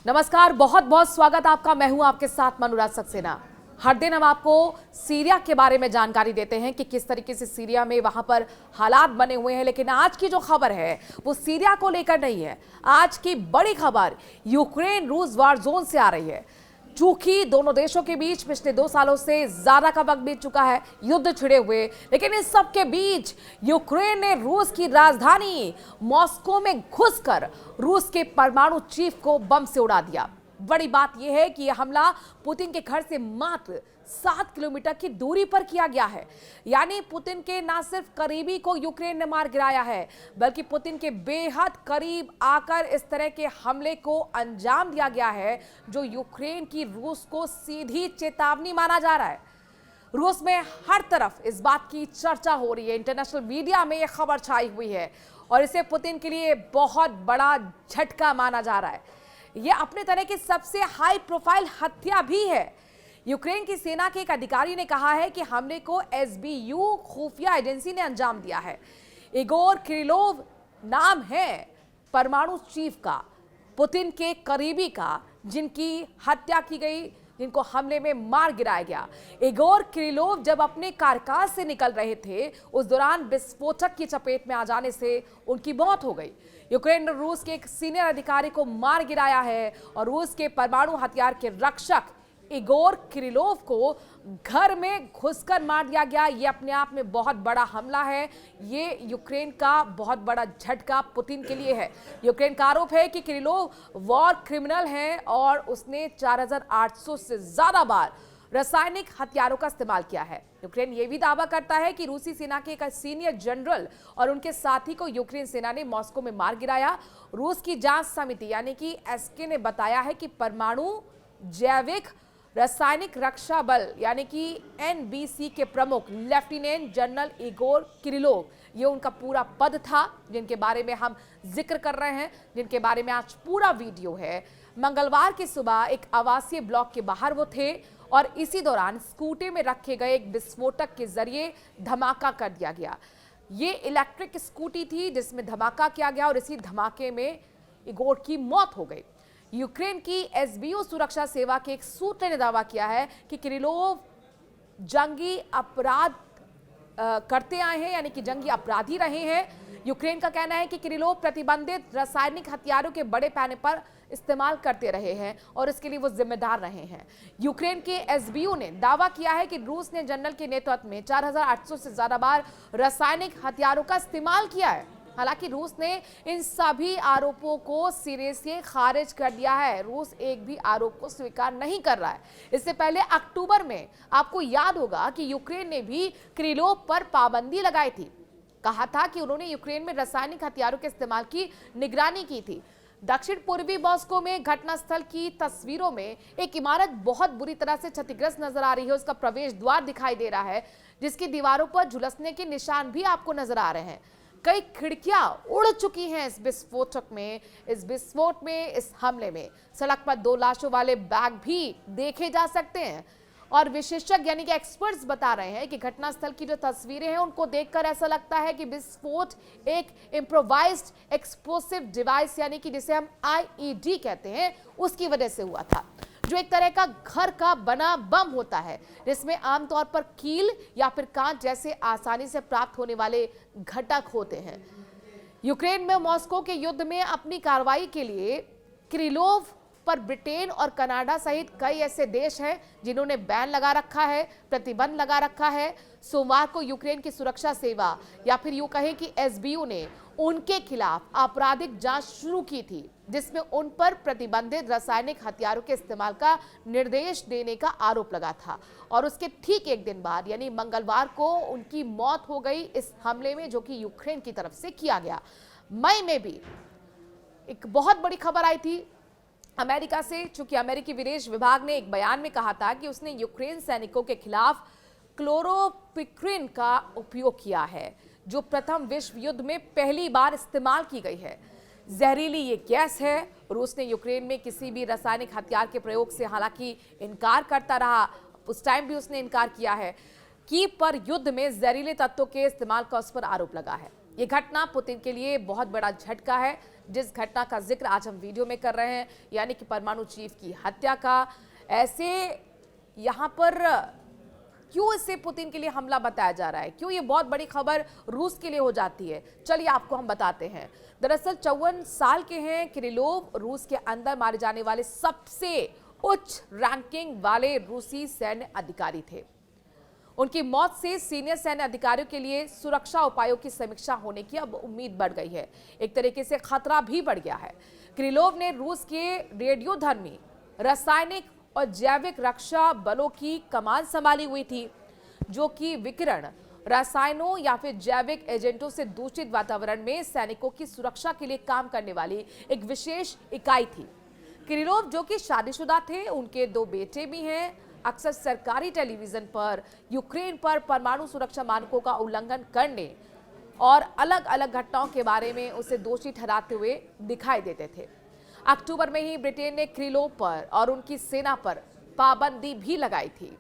नमस्कार, बहुत बहुत स्वागत आपका। मैं हूं आपके साथ मनुराज सक्सेना। हर दिन हम आपको सीरिया के बारे में जानकारी देते हैं कि किस तरीके से सीरिया में वहां पर हालात बने हुए हैं, लेकिन आज की जो खबर है वो सीरिया को लेकर नहीं है। आज की बड़ी खबर यूक्रेन रूस वार जोन से आ रही है। चूंकि दोनों देशों के बीच पिछले 2 सालों से ज्यादा का वक्त बीत चुका है, युद्ध छिड़े हुए, लेकिन इस सब के बीच यूक्रेन ने रूस की राजधानी मॉस्को में घुसकर रूस के परमाणु चीफ को बम से उड़ा दिया। बड़ी बात यह है कि यह हमला पुतिन के घर से मात्र 7 किलोमीटर की दूरी पर किया गया है। यानी पुतिन के न सिर्फ करीबी को यूक्रेन ने मार गिराया है, बल्कि पुतिन के बेहद करीब आकर इस तरह के हमले को अंजाम दिया गया है, जो यूक्रेन की रूस को सीधी चेतावनी माना जा रहा है। रूस में हर तरफ इस बात की चर्चा हो रही है, इंटरनेशनल मीडिया में यह खबर छाई हुई है और इसे पुतिन के लिए बहुत बड़ा झटका माना जा रहा है। यह अपने तरह की सबसे हाई प्रोफाइल हत्या भी है। यूक्रेन की सेना के एक अधिकारी ने कहा है कि हमले को एसबीयू खुफिया एजेंसी ने अंजाम दिया है। इगोर किरिलोव नाम है परमाणु चीफ का, पुतिन के करीबी का, जिनकी हत्या की गई, जिनको हमले में मार गिराया गया। इगोर किरिलोव जब अपने कारकास से निकल रहे थे, उस दौरान विस्फोटक की चपेट में आ जाने से उनकी मौत हो गई। यूक्रेन ने रूस के एक सीनियर अधिकारी को मार गिराया है और रूस के परमाणु हथियार के रक्षक इगोर किरिलोव को घर में घुसकर मार दिया गया। ये अपने आप में बहुत बड़ा हमला है। ये यूक्रेन का बहुत बड़ा झटका पुतिन के लिए है। यूक्रेन का आरोप है कि किरिलोव वॉर क्रिमिनल है और उसने 4800 से ज्यादा बार रासायनिक हथियारों का इस्तेमाल किया है। यूक्रेन ये भी दावा करता है कि रूसी सेना के एक सीनियर जनरल और उनके साथी को यूक्रेन सेना ने मॉस्को में मार गिराया। रूस की जांच समिति यानी कि एसके ने बताया है कि परमाणु जैविक रासायनिक रक्षा बल यानी कि एनबीसी के प्रमुख लेफ्टिनेंट जनरल इगोर किरिलोव, ये उनका पूरा पद था, जिनके बारे में हम जिक्र कर रहे हैं, जिनके बारे में आज पूरा वीडियो है। मंगलवार की सुबह एक आवासीय ब्लॉक के बाहर वो थे और इसी दौरान स्कूटी में रखे गए एक विस्फोटक के जरिए धमाका कर दिया गया। ये इलेक्ट्रिक स्कूटी थी जिसमें धमाका किया गया और इसी धमाके में इगोर की मौत हो गई। यूक्रेन की एसबीयू सुरक्षा सेवा के एक सूत्र ने दावा किया है कि किरिलोव जंगी अपराध करते आए हैं, यानी कि जंगी अपराधी रहे हैं। यूक्रेन का कहना है कि किरिलोव प्रतिबंधित रासायनिक हथियारों के बड़े पैमाने पर इस्तेमाल करते रहे हैं और इसके लिए वो जिम्मेदार रहे हैं। यूक्रेन के एसबीयू ने दावा किया है कि रूस ने जनरल के नेतृत्व में 4800 से ज्यादा बार रासायनिक हथियारों का इस्तेमाल किया है। हालांकि रूस ने इन सभी आरोपों को सिरे से खारिज कर दिया है। रूस एक भी आरोप को स्वीकार नहीं कर रहा है। इससे पहले अक्टूबर में आपको याद होगा कि यूक्रेन ने भी किरिलोव पर पाबंदी लगाई थी। कहा था कि उन्होंने यूक्रेन में रासायनिक हथियारों के इस्तेमाल की निगरानी की थी। दक्षिण पूर्वी मॉस्को में घटनास्थल की तस्वीरों में एक इमारत बहुत बुरी तरह से क्षतिग्रस्त नजर आ रही है। उसका प्रवेश द्वार दिखाई दे रहा है, जिसकी दीवारों पर झुलसने के निशान भी आपको नजर आ रहे हैं। कई खिड़कियां उड़ चुकी हैं इस विस्फोटक में, इस विस्फोट में, इस हमले में। सड़क पर 2 लाशों वाले बैग भी देखे जा सकते हैं और विशेषज्ञ यानी कि एक्सपर्ट्स बता रहे हैं कि घटनास्थल की जो तस्वीरें हैं उनको देखकर ऐसा लगता है कि विस्फोट एक इम्प्रोवाइज्ड एक्सप्लोसिव डिवाइस यानी कि जिसे हम आईईडी कहते हैं, उसकी वजह से हुआ था, जो एक तरह का घर का बना बम होता है, जिसमें आमतौर पर कील या फिर कांच जैसे आसानी से प्राप्त होने वाले घटक होते हैं। यूक्रेन में मॉस्को के युद्ध में अपनी कार्रवाई के लिए किरिलोव पर ब्रिटेन और कनाडा सहित कई ऐसे देश हैं जिन्होंने बैन लगा रखा है, प्रतिबंध लगा रखा है। सोमवार को यूक्रेन की सुरक्षा सेवा या फिर यूं कहें कि एसबीयू ने उनके खिलाफ आपराधिक जांच शुरू की थी, जिसमें उन पर प्रतिबंधित रासायनिक हथियारों के इस्तेमाल का निर्देश देने का आरोप लगा था और उसके ठीक एक दिन बाद यानी मंगलवार को उनकी मौत हो गई इस हमले में, जो कि यूक्रेन की तरफ से किया गया। मई में भी एक बहुत बड़ी खबर आई थी अमेरिका से, चूंकि अमेरिकी विदेश विभाग ने एक बयान में कहा था कि उसने यूक्रेन सैनिकों के खिलाफ क्लोरोपिक्रिन का उपयोग किया है, जो प्रथम विश्व युद्ध में पहली बार इस्तेमाल की गई है। जहरीली ये गैस है। रूस ने यूक्रेन में किसी भी रासायनिक हथियार के प्रयोग से हालांकि इनकार करता रहा, उस टाइम भी उसने इनकार किया है कि पर युद्ध में जहरीले तत्वों के इस्तेमाल का उस पर आरोप लगा है। ये घटना पुतिन के लिए बहुत बड़ा झटका है। जिस घटना का जिक्र आज हम वीडियो में कर रहे हैं, यानी कि परमाणु चीफ की हत्या का, ऐसे यहाँ पर क्यों इसे पुतिन के लिए हमला बताया जा रहा है, क्यों ये बहुत बड़ी खबर रूस के लिए हो जाती है, चलिए आपको हम बताते हैं। दरअसल 54 साल के हैं किरिलोव, रूस के अंदर मारे जाने वाले सबसे उच्च रैंकिंग वाले रूसी सैन्य अधिकारी थे। उनकी मौत से सीनियर सैन्य अधिकारियों के लिए सुरक्षा उपायों की समीक्षा होने की अब उम्मीद बढ़ गई है। एक तरीके से खतरा भी बढ़ गया है। किरिलोव ने रूस के रेडियोधर्मी, रासायनिक और जैविक रक्षा बलों की कमान संभाली हुई थी, जो कि विकिरण, रसायनों या फिर जैविक एजेंटों से दूषित वातावरण में सैनिकों की सुरक्षा के लिए काम करने वाली एक विशेष इकाई थी। किरिलोव जो कि शादीशुदा थे, उनके 2 बेटे भी हैं। अक्सर सरकारी टेलीविजन पर यूक्रेन पर परमाणु सुरक्षा मानकों का उल्लंघन करने और अलग अलग घटनाओं के बारे में उसे दोषी ठहराते हुए दिखाई देते थे। अक्टूबर में ही ब्रिटेन ने किरिलोव पर और उनकी सेना पर पाबंदी भी लगाई थी।